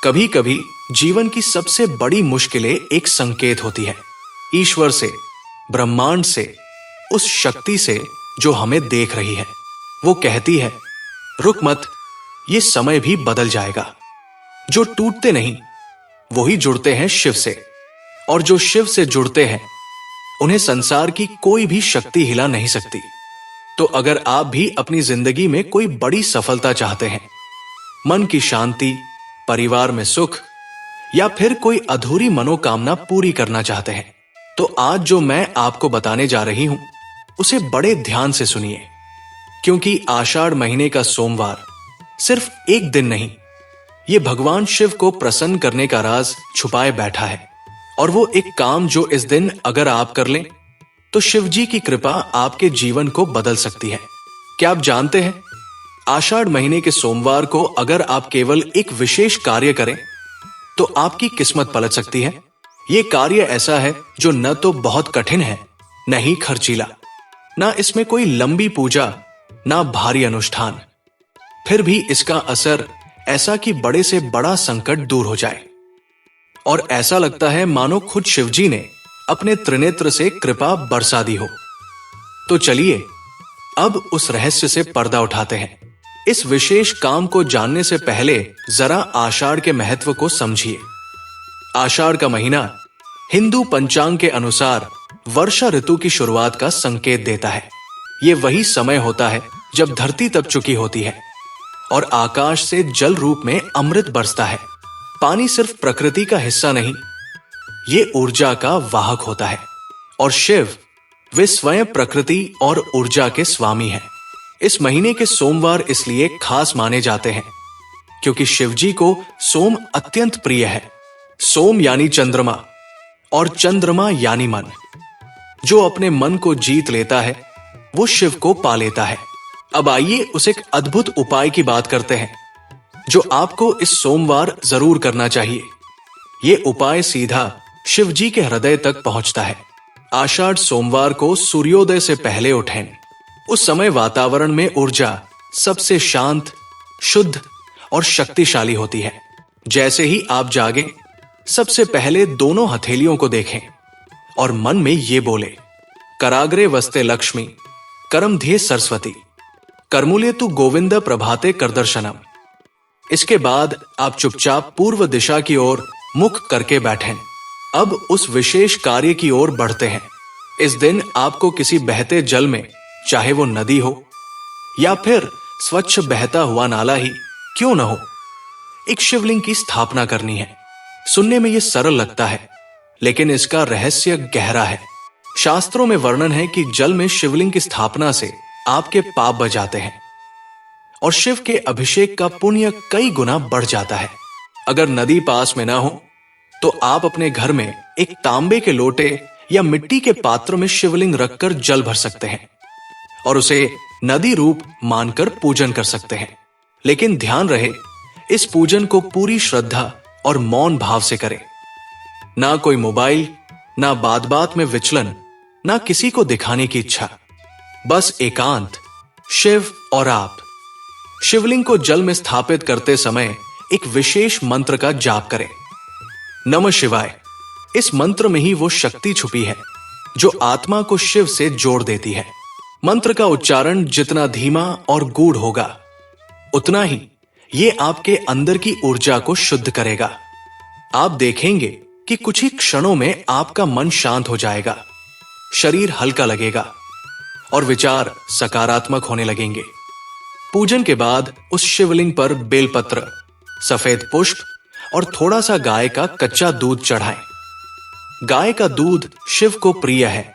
कभी कभी जीवन की सबसे बड़ी मुश्किलें एक संकेत होती है, ईश्वर से, ब्रह्मांड से, उस शक्ति से जो हमें देख रही है। वो कहती है, रुक मत, ये समय भी बदल जाएगा। जो टूटते नहीं वही जुड़ते हैं शिव से, और जो शिव से जुड़ते हैं उन्हें संसार की कोई भी शक्ति हिला नहीं सकती। तो अगर आप भी अपनी जिंदगी में कोई बड़ी सफलता चाहते हैं, मन की शांति, परिवार में सुख, या फिर कोई अधूरी मनोकामना पूरी करना चाहते हैं, तो आज जो मैं आपको बताने जा रही हूं उसे बड़े ध्यान से सुनिए, क्योंकि आषाढ़ महीने का सोमवार सिर्फ एक दिन नहीं, ये भगवान शिव को प्रसन्न करने का राज छुपाए बैठा है। और वो एक काम जो इस दिन अगर आप कर लें तो शिव जी की कृपा आपके जीवन को बदल सकती है। क्या आप जानते हैं, आषाढ़ महीने के सोमवार को अगर आप केवल एक विशेष कार्य करें तो आपकी किस्मत पलट सकती है। ये कार्य ऐसा है जो न तो बहुत कठिन है, न ही खर्चीला, ना इसमें कोई लंबी पूजा, ना भारी अनुष्ठान, फिर भी इसका असर ऐसा कि बड़े से बड़ा संकट दूर हो जाए और ऐसा लगता है मानो खुद शिवजी ने अपने त्रिनेत्र से कृपा बरसा दी हो। तो चलिए अब उस रहस्य से पर्दा उठाते हैं। इस विशेष काम को जानने से पहले जरा आषाढ़ के महत्व को समझिए। आषाढ़ का महीना हिंदू पंचांग के अनुसार वर्षा ऋतु की शुरुआत का संकेत देता है। ये वही समय होता है जब धरती तप चुकी होती है और आकाश से जल रूप में अमृत बरसता है। पानी सिर्फ प्रकृति का हिस्सा नहीं, ये ऊर्जा का वाहक होता है, और शिव वे स्वयं प्रकृति और ऊर्जा के स्वामी हैं। इस महीने के सोमवार इसलिए खास माने जाते हैं क्योंकि शिवजी को सोम अत्यंत प्रिय है। सोम यानी चंद्रमा और चंद्रमा यानी मन। जो अपने मन को जीत लेता है वो शिव को पा लेता है। अब आइए उस एक अद्भुत उपाय की बात करते हैं जो आपको इस सोमवार जरूर करना चाहिए। ये उपाय सीधा शिव जी के हृदय तक पहुंचता है। आषाढ़ सोमवार को सूर्योदय से पहले उठें। उस समय वातावरण में ऊर्जा सबसे शांत, शुद्ध और शक्तिशाली होती है। जैसे ही आप जागे, सबसे पहले दोनों हथेलियों को देखें और मन में ये बोले, कराग्रे वस्ते लक्ष्मी, करम ध्ये सरस्वती, कर्मुलेतु गोविंद प्रभाते करदर्शनम। इसके बाद आप चुपचाप पूर्व दिशा की ओर मुख करके बैठें। अब उस विशेष कार्य की ओर बढ़ते हैं। इस दिन आपको किसी बहते जल में, चाहे वो नदी हो या फिर स्वच्छ बहता हुआ नाला ही क्यों न हो, एक शिवलिंग की स्थापना करनी है। सुनने में यह सरल लगता है, लेकिन इसका रहस्य गहरा है। शास्त्रों में वर्णन है कि जल में शिवलिंग की स्थापना से आपके पाप बच जाते हैं और शिव के अभिषेक का पुण्य कई गुना बढ़ जाता है। अगर नदी पास में ना हो तो आप अपने घर में एक तांबे के लोटे या मिट्टी के पात्र में शिवलिंग रखकर जल भर सकते हैं और उसे नदी रूप मानकर पूजन कर सकते हैं। लेकिन ध्यान रहे, इस पूजन को पूरी श्रद्धा और मौन भाव से करें। ना कोई मोबाइल, ना बात बात में विचलन, ना किसी को दिखाने की इच्छा, बस एकांत, शिव और आप। शिवलिंग को जल में स्थापित करते समय एक विशेष मंत्र का जाप करें, नमः शिवाय। इस मंत्र में ही वो शक्ति छुपी है जो आत्मा को शिव से जोड़ देती है। मंत्र का उच्चारण जितना धीमा और गूढ़ होगा, उतना ही ये आपके अंदर की ऊर्जा को शुद्ध करेगा। आप देखेंगे कि कुछ ही क्षणों में आपका मन शांत हो जाएगा, शरीर हल्का लगेगा और विचार सकारात्मक होने लगेंगे। पूजन के बाद उस शिवलिंग पर बेलपत्र, सफेद पुष्प और थोड़ा सा गाय का कच्चा दूध चढ़ाएं। गाय का दूध शिव को प्रिय है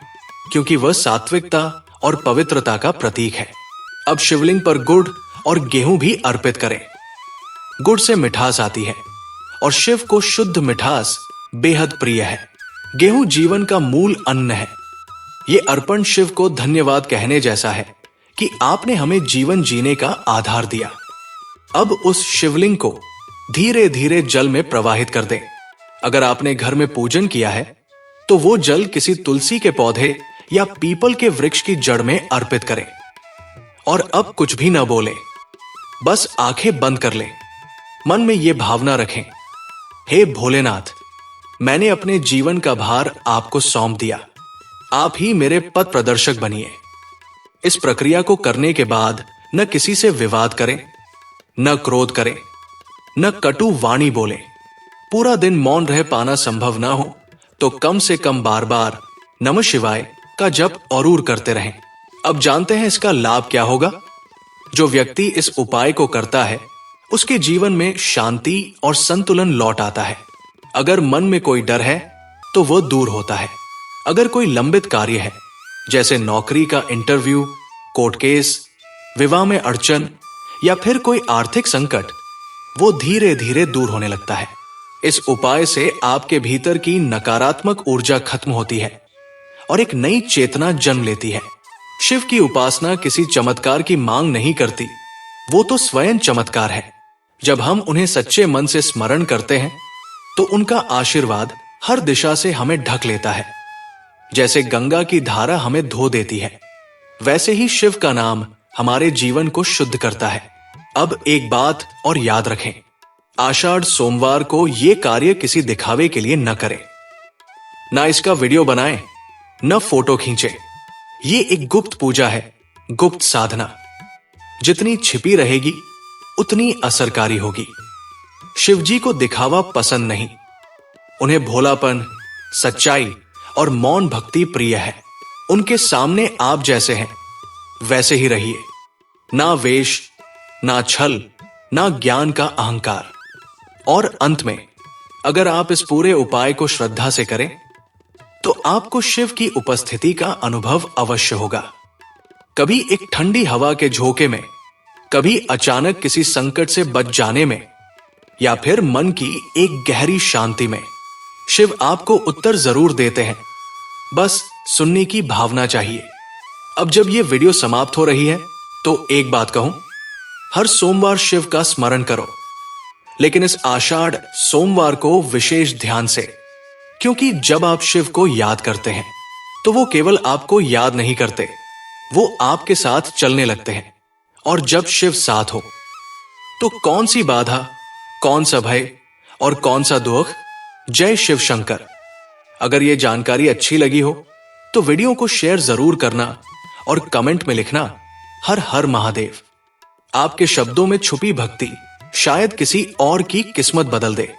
क्योंकि वह सात्विकता और पवित्रता का प्रतीक है। अब शिवलिंग पर गुड़ और गेहूं भी अर्पित करें। गुड़ से मिठास आती है और शिव को शुद्ध मिठास बेहद प्रिय है। गेहूं जीवन का मूल अन्न है। ये अर्पण शिव को धन्यवाद कहने जैसा है कि आपने हमें जीवन जीने का आधार दिया। अब उस शिवलिंग को धीरे धीरे जल में प्रवाहित कर दें। अगर आपने घर में पूजन किया है तो वो जल किसी तुलसी के पौधे या पीपल के वृक्ष की जड़ में अर्पित करें और अब कुछ भी न बोलें, बस आंखें बंद कर लें। मन में यह भावना रखें, हे भोलेनाथ, मैंने अपने जीवन का भार आपको सौंप दिया। आप ही मेरे पथ प्रदर्शक बनिए। इस प्रक्रिया को करने के बाद न किसी से विवाद करें, न क्रोध करें, न कटु वाणी बोलें। पूरा दिन मौन रह पाना संभव ना हो तो कम से कम बार बार नमः शिवाय का जप औरूर करते रहें। अब जानते हैं इसका लाभ क्या होगा। जो व्यक्ति इस उपाय को करता है उसके जीवन में शांति और संतुलन लौट आता है। अगर मन में कोई डर है तो वो दूर होता है। अगर कोई लंबित कार्य है जैसे नौकरी का इंटरव्यू, कोर्ट केस, विवाह में अड़चन या फिर कोई आर्थिक संकट, वो धीरे धीरे दूर होने लगता है। इस उपाय से आपके भीतर की नकारात्मक ऊर्जा खत्म होती है और एक नई चेतना जन्म लेती है। शिव की उपासना किसी चमत्कार की मांग नहीं करती, वो तो स्वयं चमत्कार है। जब हम उन्हें सच्चे मन से स्मरण करते हैं तो उनका आशीर्वाद हर दिशा से हमें ढक लेता है। जैसे गंगा की धारा हमें धो देती है, वैसे ही शिव का नाम हमारे जीवन को शुद्ध करता है। अब एक बात और याद रखें, आषाढ़ सोमवार को यह कार्य किसी दिखावे के लिए न करें। ना इसका वीडियो बनाएं, न फोटो खींचे। ये एक गुप्त पूजा है, गुप्त साधना। जितनी छिपी रहेगी उतनी असरकारी होगी। शिवजी को दिखावा पसंद नहीं, उन्हें भोलापन, सच्चाई और मौन भक्ति प्रिय है। उनके सामने आप जैसे हैं वैसे ही रहिए। ना वेश, ना छल, ना ज्ञान का अहंकार। और अंत में, अगर आप इस पूरे उपाय को श्रद्धा से करें तो आपको शिव की उपस्थिति का अनुभव अवश्य होगा। कभी एक ठंडी हवा के झोंके में, कभी अचानक किसी संकट से बच जाने में, या फिर मन की एक गहरी शांति में शिव आपको उत्तर जरूर देते हैं। बस सुनने की भावना चाहिए। अब जब यह वीडियो समाप्त हो रही है तो एक बात कहूं, हर सोमवार शिव का स्मरण करो, लेकिन इस आषाढ़ सोमवार को विशेष ध्यान से, क्योंकि जब आप शिव को याद करते हैं तो वो केवल आपको याद नहीं करते, वो आपके साथ चलने लगते हैं। और जब शिव साथ हो तो कौन सी बाधा, कौन सा भय और कौन सा दुख। जय शिव शंकर। अगर यह जानकारी अच्छी लगी हो तो वीडियो को शेयर जरूर करना और कमेंट में लिखना हर हर महादेव। आपके शब्दों में छुपी भक्ति शायद किसी और की किस्मत बदल दे।